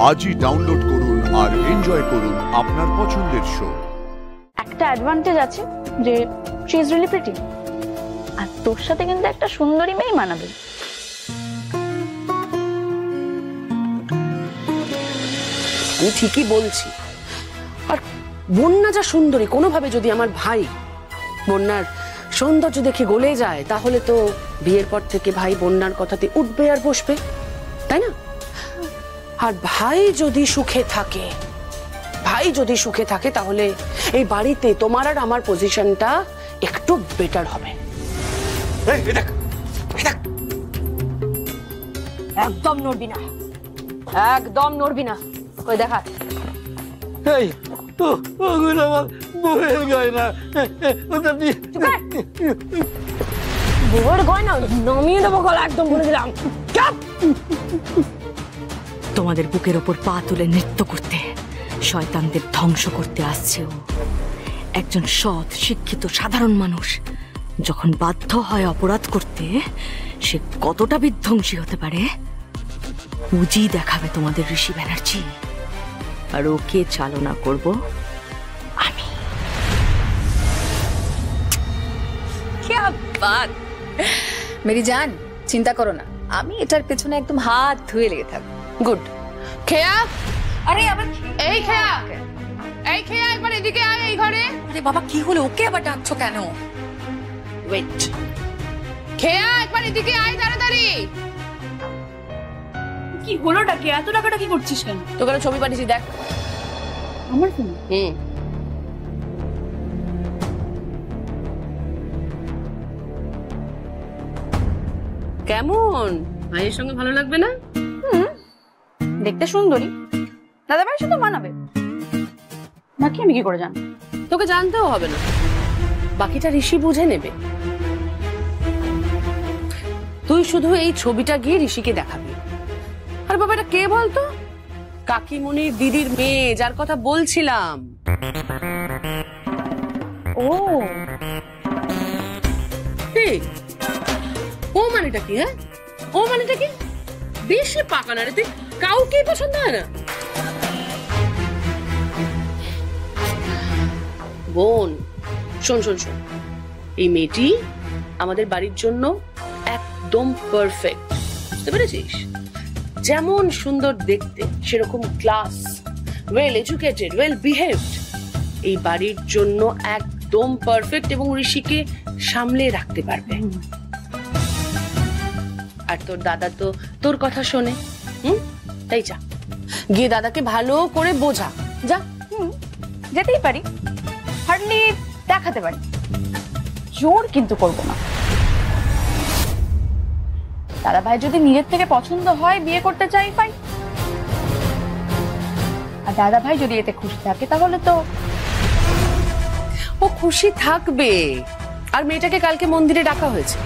আজই ডাউনলোড করুন আর এনজয় করুন আপনার পছন্দের শো। একটা অ্যাডভান্টেজ আছে যে শি ইজ রিয়েলি প্রিটি, আর তোর সাথে কিন্তু একটা সুন্দরী মেয়ে মানাবে। আমি ঠিকই বলছি। আর বন্যা যা সুন্দরী, কোনোভাবে যদি আমার ভাই বন্যার সৌন্দর্য দেখে গলে যায়, তাহলে তো বিয়ের পর থেকে ভাই বন্যার কথাতে উঠবে আর বসবে, তাই না? আর ভাই যদি সুখে থাকে তাহলে এই বাড়িতে তোমার আর আমার পজিশনটা একটু বেটার হবে। একদম নড়বি না, একদম নড়বি না। ওই দেখা বউয়ের গয়না নামিয়ে দেবো গলা, একদম বলে দিলাম। তোমাদের বুকের ওপর পা তুলে নৃত্য করতে, শয়তানদের ধ্বংস করতে আসছে ও। একজন সৎ শিক্ষিত সাধারণ মানুষ যখন বাধ্য হয় অপরাধ করতে, সে কতটা বিধ্বংসী হতে পারে বুঝি দেখাবে তোমাদের ঋষি ব্যানার্জি। আর ওকে চালনা করব আমি। क्या बात मेरी जान, চিন্তা করো না, আমি এটার পেছনে একদম হাত ধুয়ে লেগে থাকবো। গুড। খেয়া, আরে আবার এই খেয়া একবার এদিকে আয় এই ঘরে। আরে বাবা কি হলো, ওকে আবার ডাকছো কেন? ওয়েট, খেয়া একবার এদিকে আয় তাড়াতাড়ি। কি হলো ডাকে এত টাকাটা কি করছিস কেন? তোকে একটা ছবি পাঠিয়েছি, দেখ। আমার ফোন? কেমন, ভাইয়ের সঙ্গে ভালো লাগবে না? দেখতে সুন্দরী, দাদা ভাইয়ের সাথে মানাবে নাকি আমি কি করে জানবো? তোকে জানতেও হবে না, বাকিটা ঋষি বুঝে নেবে। তুই শুধু এই ছবিটা গিয়ে ঋষিকে দেখাবি। আর বাবা, এটা কে বলতো? কাকিমণির দিদির মেয়ে, যার কথা বলছিলাম। ও ও মানেটা কি? হ্যাঁ, ও মানেটা কি? বেশি পাকা না রে তুই, কাউকেই পছন্দ হয় না। বোন, শোন শোন শোন, এই মেয়েটি আমাদের বাড়ির জন্য একদম পারফেক্ট, বুঝতে পেরেছিস? যেমন সুন্দর দেখতে, সেরকম class, well educated, well behaved. এই বাড়ির জন্য একদম পারফেক্ট এবং ঋষিকে সামলে রাখতে পারবে। আর তোর দাদা তো তোর কথা শোনে, তাই যা গিয়ে দাদাকে ভালো করে বোঝা। যা। যেতেই পারি, হার্ডলি দেখাতে পারি, জোর কিন্তু করবো না। দাদা ভাই যদি নিজের থেকে পছন্দ হয়, বিয়ে করতে চাই, ফাইন। আর দাদা ভাই যদি এতে খুশি থাকে তাহলে তো ও খুশি থাকবে। আর মেয়েটাকে কালকে মন্দিরে ডাকা হয়েছে,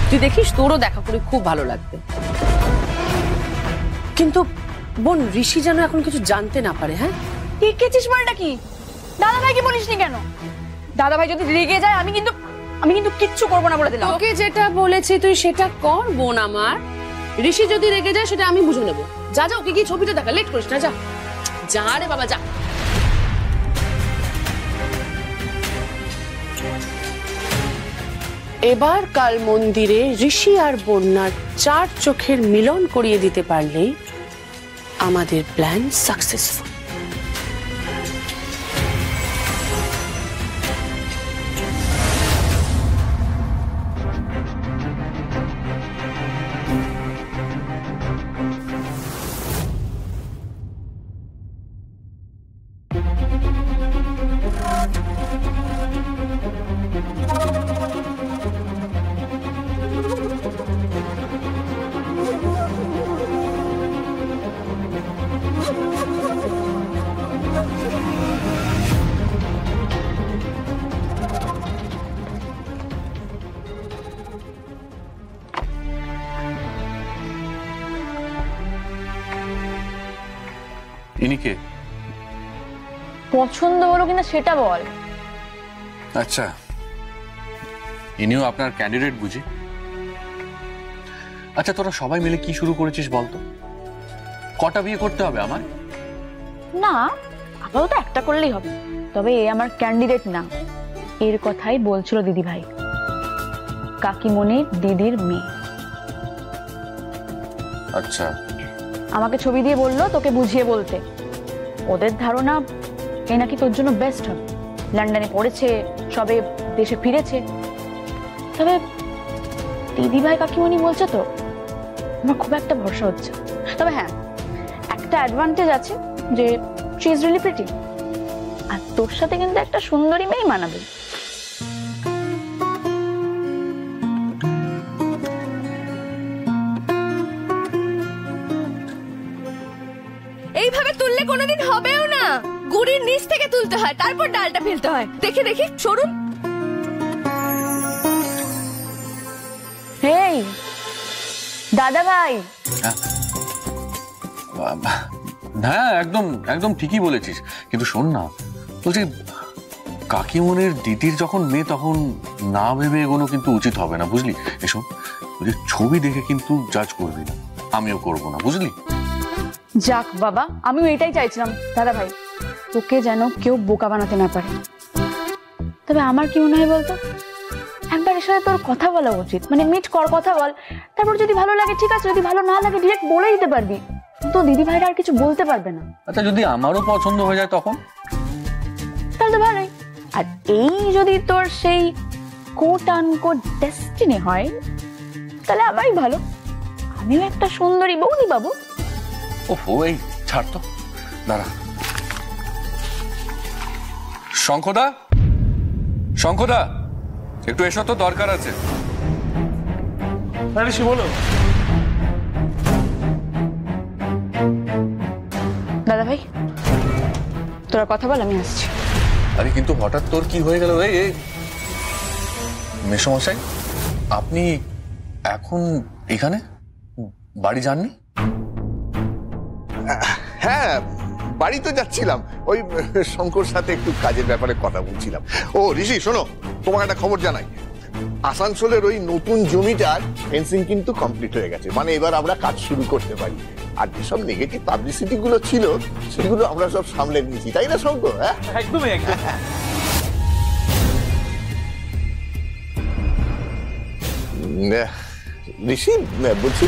তুই দেখিস, তোরও দেখা করে খুব ভালো লাগবে। কিন্তু বোন, ঋষি যেন এখন কিছু জানতে না পারে। হ্যাঁ, টিকেছিস মালটা কি? দাদা ভাইকে বলিসনি কেন? দাদা ভাই যদি রেগে যায় আমি কিন্তু কিচ্ছু করবো না বলে দিলাম। তোকে যেটা বলেছি তুই সেটা কর বোন আমার। ঋষি যদি রেগে যায় সেটা আমি বুঝে নেবো। যা যা, ওকে গিয়ে ছবিটা দেখা, লেট করিস না, যা যা রে বাবা, যা। এবার কাল মন্দিরে ঋষি আর বন্যার 4 চোখের মিলন করিয়ে দিতে পারলেই আমাদের প্ল্যান সাকসেসফুল। ইনি কে? পছন্দ হলো কিনা সেটা বল। আচ্ছা, ইনিও আপনার ক্যান্ডিডেট বুঝি? আচ্ছা, তোরা সবাই মিলে কি শুরু করেছিস বলতো? কটা বিয়ে করতে হবে আমার? না, আপাতত একটা করলেই হবে। তবে এ আমার ক্যান্ডিডেট না, এর কথাই বলছিল দিদি ভাই, কাকিমণির দিদির মেয়ে। আচ্ছা, আমাকে ছবি দিয়ে বললো তোকে বুঝিয়ে বলতে। ওদের ধারণা এ নাকি তোর জন্য বেস্ট হবে। লন্ডনে পড়েছে, সবে দেশে ফিরেছে। তবে দিদি ভাই কাকিমণি বলছে তো, আমার খুব একটা ভরসা হচ্ছে। তবে হ্যাঁ, একটা অ্যাডভান্টেজ আছে যে শি ইজ রিয়েলি প্রিটি, আর তোর সাথে কিন্তু একটা সুন্দরী মেয়ে মানাবে। এইভাবে তুললে কোনোদিন হবেও না। গুড়ির নিচ থেকে তুলতে হয়, তারপর ডালটা ফেলতে হয়। দেখি দেখি, সরুন। হেই দাদা ভাই, হ্যাঁ একদম একদম ঠিকই বলেছিস। কিন্তু শোন না, বলছি কাকিমণির দিদির যখন মেয়ে, তখন না ভেবে এগোনো কিন্তু উচিত হবে না, বুঝলি? এসব বলছি ছবি দেখে কিন্তু জাজ করবি না, আমিও করব না, বুঝলি? যাক বাবা, আমিও এটাই চাইছিলাম দাদা ভাই, তোকে যেন কেউ বোকা বানাতে না পারে। তবে আমার কি মনে হয় বলতো, একবার এর সাথে তোর কথা বলা উচিত। মানে মিট কর, কথা বল, তারপর যদি ভালো লাগে ঠিক আছে, যদি ভালো না লাগে ডিরেক্ট বলে দিতে পারবি। তো দিদি ভাইরা আর কিছু বলতে পারবে না। আচ্ছা, যদি আমারও পছন্দ হয়ে যায় তখন? তাহলে তো ভালোই। আর এই যদি তোর সেই কোট আনকোট ডেস্টিনি হয়, তাহলে আমারই ভালো, আমিও একটা সুন্দরী বৌদি বাবু। ওহো, এই ছাড় তো, দাঁড়া। শঙ্খদা, শঙ্খদা, একটু এসো তো, দরকার আছে। বলো। দাদা ভাই, তোরা কথা বল, আমি আসছি। আরে কিন্তু হঠাৎ তোর কি হয়ে গেল? এই মেসমশাই, আপনি এখন এখানে বাড়ি যাননি? হ্যাঁ, বাড়ি তো যাচ্ছিলাম, ওই শঙ্কর সাথে একটু কাজের ব্যাপারে কথা বলছিলাম। ও ঋষি, শোনো, তোমাকে একটা খবর জানাই। আসানসোলের ওই নতুন জমিটার ফেন্সিং কিন্তু কমপ্লিট হয়ে গেছে। মানে এবার আমরা কাজ শুরু করতে পারি। আর যেসব নেগেটিভ পাবলিসিটি গুলো ছিল, সেগুলো আমরা সব সামলে নিয়েছি, তাই না শঙ্কর? হ্যাঁ, একদমই একদম। ঋষি, বলছি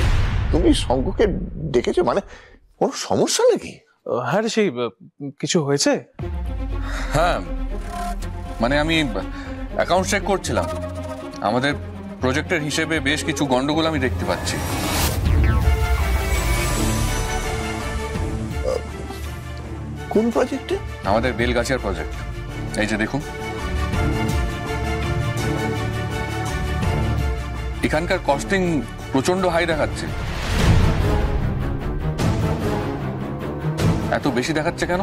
তুমি শঙ্করকে ডেকেছো, মানে কোনো সমস্যা নাকি? হ্যাঁ রে, সেই কিছু হয়েছে? হ্যাঁ, মানে আমি অ্যাকাউন্ট চেক করছিলাম, আমাদের প্রজেক্টের হিসেবে বেশ কিছু গন্ডগোল আমি দেখতে পাচ্ছি। কোন প্রজেক্টে? আমাদের বেলগাছিয়ার প্রজেক্ট। এই যে দেখুন, এখানকার কস্টিং প্রচন্ড হাই দেখাচ্ছে। এত বেশি দেখাচ্ছে কেন?